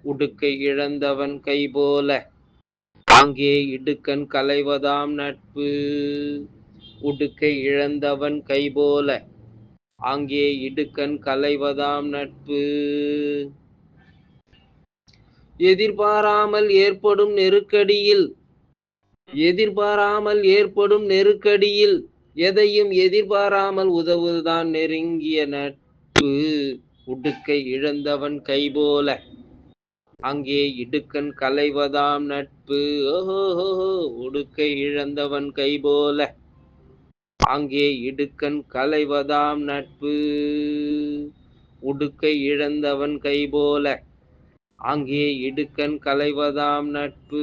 உடுக்கை இழந்தவன் கைபோல ஆங்கே இடுக்கண் களைவதாம் நட்பு. உடுக்கை இழந்தவன் கைபோல ஆங்கே இடுக்கண் களைவதாம் நட்பு. எதிர்பாராமல் ஏற்படும் நெருக்கடியில் எதையும் எதிர்பாராமல் உதவுதான் நெருங்கிய நட்பு. உடுக்கை இழந்தவன் கைபோல அங்கே இடுக்கண் களைவதாம் நட்பு. உடுக்கை இழந்தவன் கைபோல அங்கே இடுக்கண் களைவதாம் நட்பு. உடுக்கை இழந்தவன் கைபோல அங்கே இடுக்கண் களைவதாம் நட்பு.